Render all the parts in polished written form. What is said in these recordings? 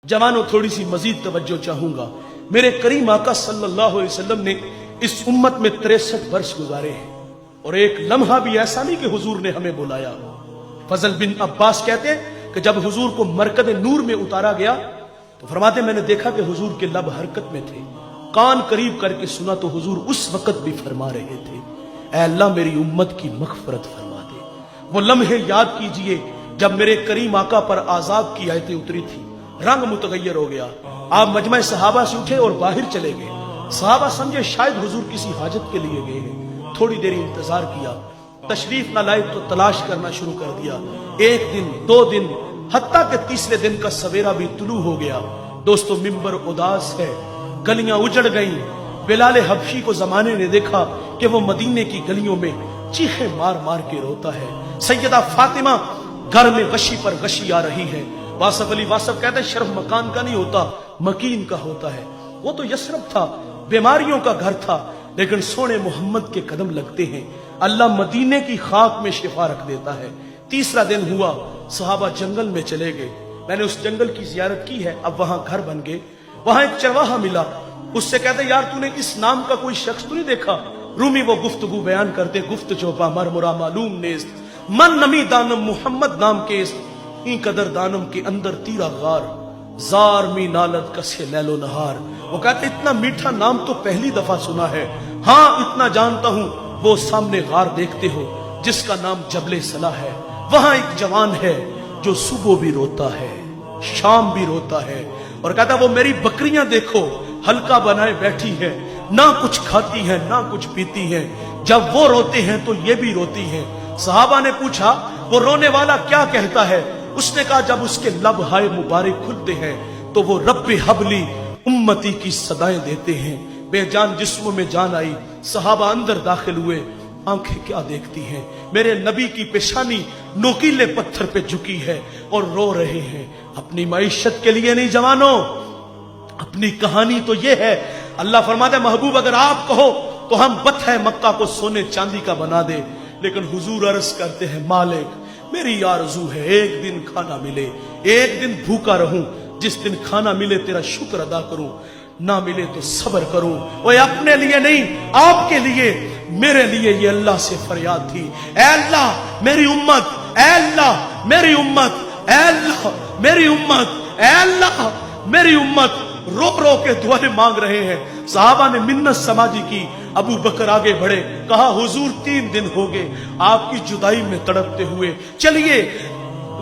जवानों, थोड़ी सी मजीद तवज्जो चाहूंगा। मेरे करीम आका सल्लल्लाहु अलैहि वसल्लम ने इस उम्मत में 63 वर्ष गुजारे हैं और एक लम्हा भी ऐसा नहीं कि हुजूर ने हमें बुलाया। फजल बिन अब्बास कहते हैं कि जब हुजूर को मरकद नूर में उतारा गया तो फरमाते मैंने देखा कि हुजूर के लब हरकत में थे, कान करीब करके सुना तो हुजूर उस वक्त भी फरमा रहे थे, ऐ अल्लाह मेरी उम्मत की मग़फ़िरत फरमा दे। वो लम्हे याद कीजिए जब मेरे करीम आका पर आजाब की आयतें उतरी थी, रंग मुतगय्यर हो गया। आप मजमा सहाबा से उठे और बाहर चले गए। सहाबा समझे शायद हुजूर किसी हाजत के लिए गए हैं। थोड़ी देर इंतजार किया, तशरीफ ना लाए तो तलाश करना शुरू कर दिया। एक दिन, 2 दिन, हत्ता के तीसरे दिन का सवेरा भी तुलू हो गया। दोस्तों, मिंबर उदास है, गलियां उजड़ गईं। बिलाल हबशी को जमाने ने देखा कि वो मदीने की गलियों में चीखे मार मार के रोता है। सैयदा फातिमा घर में गशी पर गशी आ रही है। वासफ अली वासफ कहते हैं शर्फ मकान का नहीं होता, मकीन का होता है। वो तो यशरब था, बीमारियों का घर था, लेकिन सोने मोहम्मद के कदम लगते हैं, अल्लाह मदीने की खाक में शिफा रख देता है। तीसरा दिन हुआ, सहाबा जंगल में चले गए। मैंने उस जंगल की जियारत की है, अब वहां घर बन गए। वहां एक चरवाहा मिला, उससे कहते यार तूने इस नाम का कोई शख्स तो नहीं देखा? रूमी वो गुफ्तगू बयान करते, गुफ्त चौपा मरमुरा मालूम नेस्त, मन नमी दानम मोहम्मद नाम के ई कदर दानम के अंदर तीरा गार, जार मी नालत कसे लैलो नहार। वो कहते इतना मीठा नाम तो पहली दफा सुना है। हाँ, इतना जानता हूं, वो सामने गार देखते हो जिसका नाम जबले सला है। वहां एक जवान है जो सुबह भी रोता है, शाम भी रोता है, और कहता वो मेरी बकरियां देखो हल्का बनाए बैठी है, ना कुछ खाती है ना कुछ पीती है, जब वो रोते हैं तो ये भी रोती है। सहाबा ने पूछा वो रोने वाला क्या कहता है? उसने कहा जब उसके लब हाय मुबारक खुलते हैं तो वो रब्बे हबली उम्मती की सदाएं देते हैं। बेजान जिस्मों में जान आई। सहाबा अंदर दाखिल हुए, आंखें क्या देखती हैं? मेरे नबी की पेशानी नोकीले पत्थर पे झुकी है और रो रहे हैं। अपनी मईशत के लिए नहीं जवानों, अपनी कहानी तो ये है। अल्लाह फरमाता है महबूब अगर आप कहो तो हम बत्थे मक्का को सोने चांदी का बना दे, लेकिन हुजूर अर्ज करते हैं मालिक मेरी आरज़ू है एक दिन खाना मिले, एक दिन भूखा रहूं, जिस दिन खाना मिले तेरा शुक्र अदा करूं, ना मिले तो सब्र करूं। वो अपने लिए नहीं आपके लिए, मेरे लिए ये अल्लाह से फरियाद थी, ऐ अल्लाह मेरी उम्मत, ऐ अल्लाह मेरी उम्मत, ऐ अल्लाह मेरी उम्मत, ऐ अल्लाह मेरी उम्मत। रो रो के दुआएं मांग रहे हैं। साहबा ने मिन्नत समाजी की। अबू बकर आगे बढ़े, कहा हुजूर 3 दिन हो गए आपकी जुदाई में तड़पते हुए, चलिए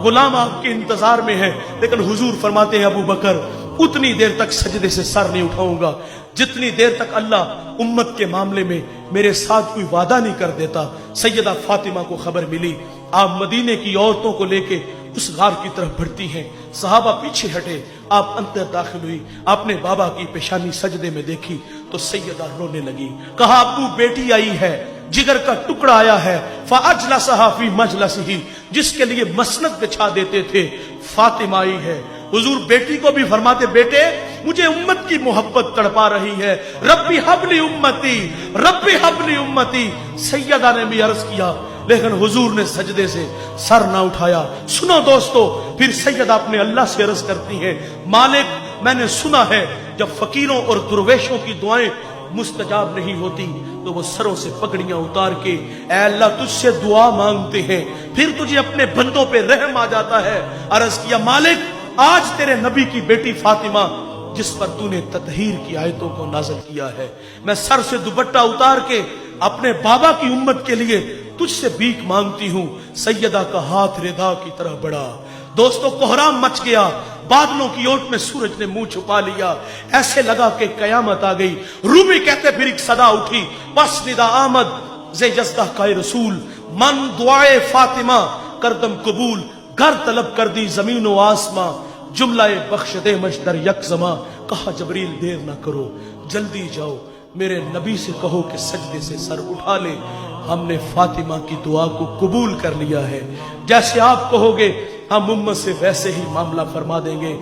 गुलाम आपके इंतजार में है। लेकिन हुजूर फरमाते हैं अबू बकर उतनी देर तक सजदे से सर नहीं उठाऊंगा जितनी देर तक अल्लाह उम्मत के मामले में मेरे साथ कोई वादा नहीं कर देता। सैयदा फातिमा को खबर मिली, आप मदीने की औरतों को लेके उस गार की तरफ बढ़ती हैं। सहाबा पीछे हटे, आप अंदर दाखिल हुई, आपने बाबा की पेशानी सजदे में देखी तो सैयदा रोने लगी। कहा अब्बू बेटी आई है, जिगर का टुकड़ा आया है, फअजलसहा फी मजलसिही, जिसके लिए मसनद बिछा देते थे, फातिमा आई है। हुजूर बेटी को भी फरमाते बेटे मुझे उम्मत की मोहब्बत तड़पा रही है, रब्बी हबली उम्मती, रब्बी हबली उम्मती। सैयदा ने भी अर्ज किया, लेकिन हुजूर ने सजदे से सर ना उठाया। सुनो दोस्तों, फिर सैयदा अपने अल्लाह से अर्ज करती है, मालिक मैंने सुना है जब फकीरों और दुर्वेशों की दुआएं मुस्तजाब नहीं होती तो वो सरों से पगड़ियां उतार के ऐ अल्लाह तुझसे दुआ मांगते हैं, फिर तुझे अपने बंदों पे रहम आ जाता है। अर्ज किया मालिक आज तेरे नबी की बेटी फातिमा जिस पर तूने ततहीर की आयतों को नाज़िल किया है, मैं सर से दुपट्टा उतार के अपने बाबा की उम्मत के लिए तुझसे भीख मांगती हूं। सैयदा का हाथ रिदा की तरह बढ़ा। दोस्तों कोहराम मच गया, बादलों की ओट में सूरज ने मुंह छुपा लिया, ऐसे लगा कि कयामत आ गई। रूमी कहते फिर एक सदा उठी, बस निदा आमद जे जज़्दा का रसूल, मन दुआए फातिमा करदम कबूल, घर तलब कर दी जमीन व आसमां, जुमलाए बख्श दे मशदर यकजमा। कहा जबरील देर ना करो जल्दी जाओ, मेरे नबी से कहो कि सजदे से सर उठा ले, हमने फातिमा की दुआ को कबूल कर लिया है। जैसे आप कहोगे हम उम्मत से वैसे ही मामला फरमा देंगे।